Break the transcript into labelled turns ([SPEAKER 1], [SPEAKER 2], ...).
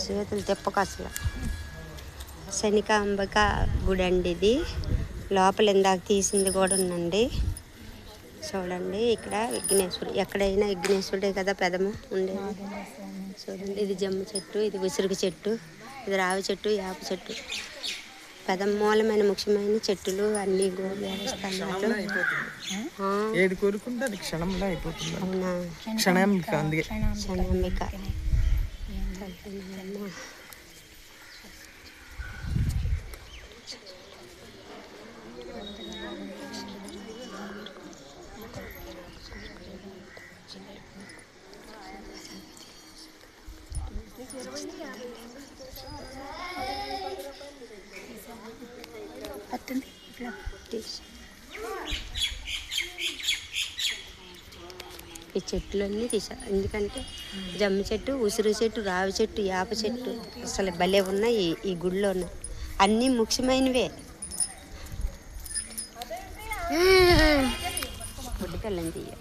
[SPEAKER 1] చేతులు తిప్పక అసలు. శనికాంబిక గుడి అండి ఇది. లోపల ఇందాక తీసింది కూడా ఉందండి. చూడండి ఇక్కడ విఘ్నేశ్వరుడు, ఎక్కడైనా విఘ్నేశ్వరుడే కదా పెదము ఉండేది. చూడండి ఇది జమ్మ చెట్టు, ఇది ఉసిరికి చెట్టు, ఇది రావి చెట్టు, యాప చెట్టు. మూలమైన ముఖ్యమైన చెట్టులు అన్ని దేవస్థానాలు.
[SPEAKER 2] ఏది కోరుకుంటే అది క్షణంలో అయిపోతుంది.
[SPEAKER 1] అవునా?
[SPEAKER 2] క్షణాంబిక, అందుకే
[SPEAKER 1] క్షణాంబిక. ఈ చెట్లన్నీ తీసారు ఎందుకంటే జమ్మి చెట్టు, ఉసిరి చెట్టు, రావి చెట్టు, యాప చెట్టు అసలు భలే ఉన్నాయి ఈ గుడిలో. అన్నీ ముఖ్యమైనవే. గుడ్డికల్లని తీయాలి.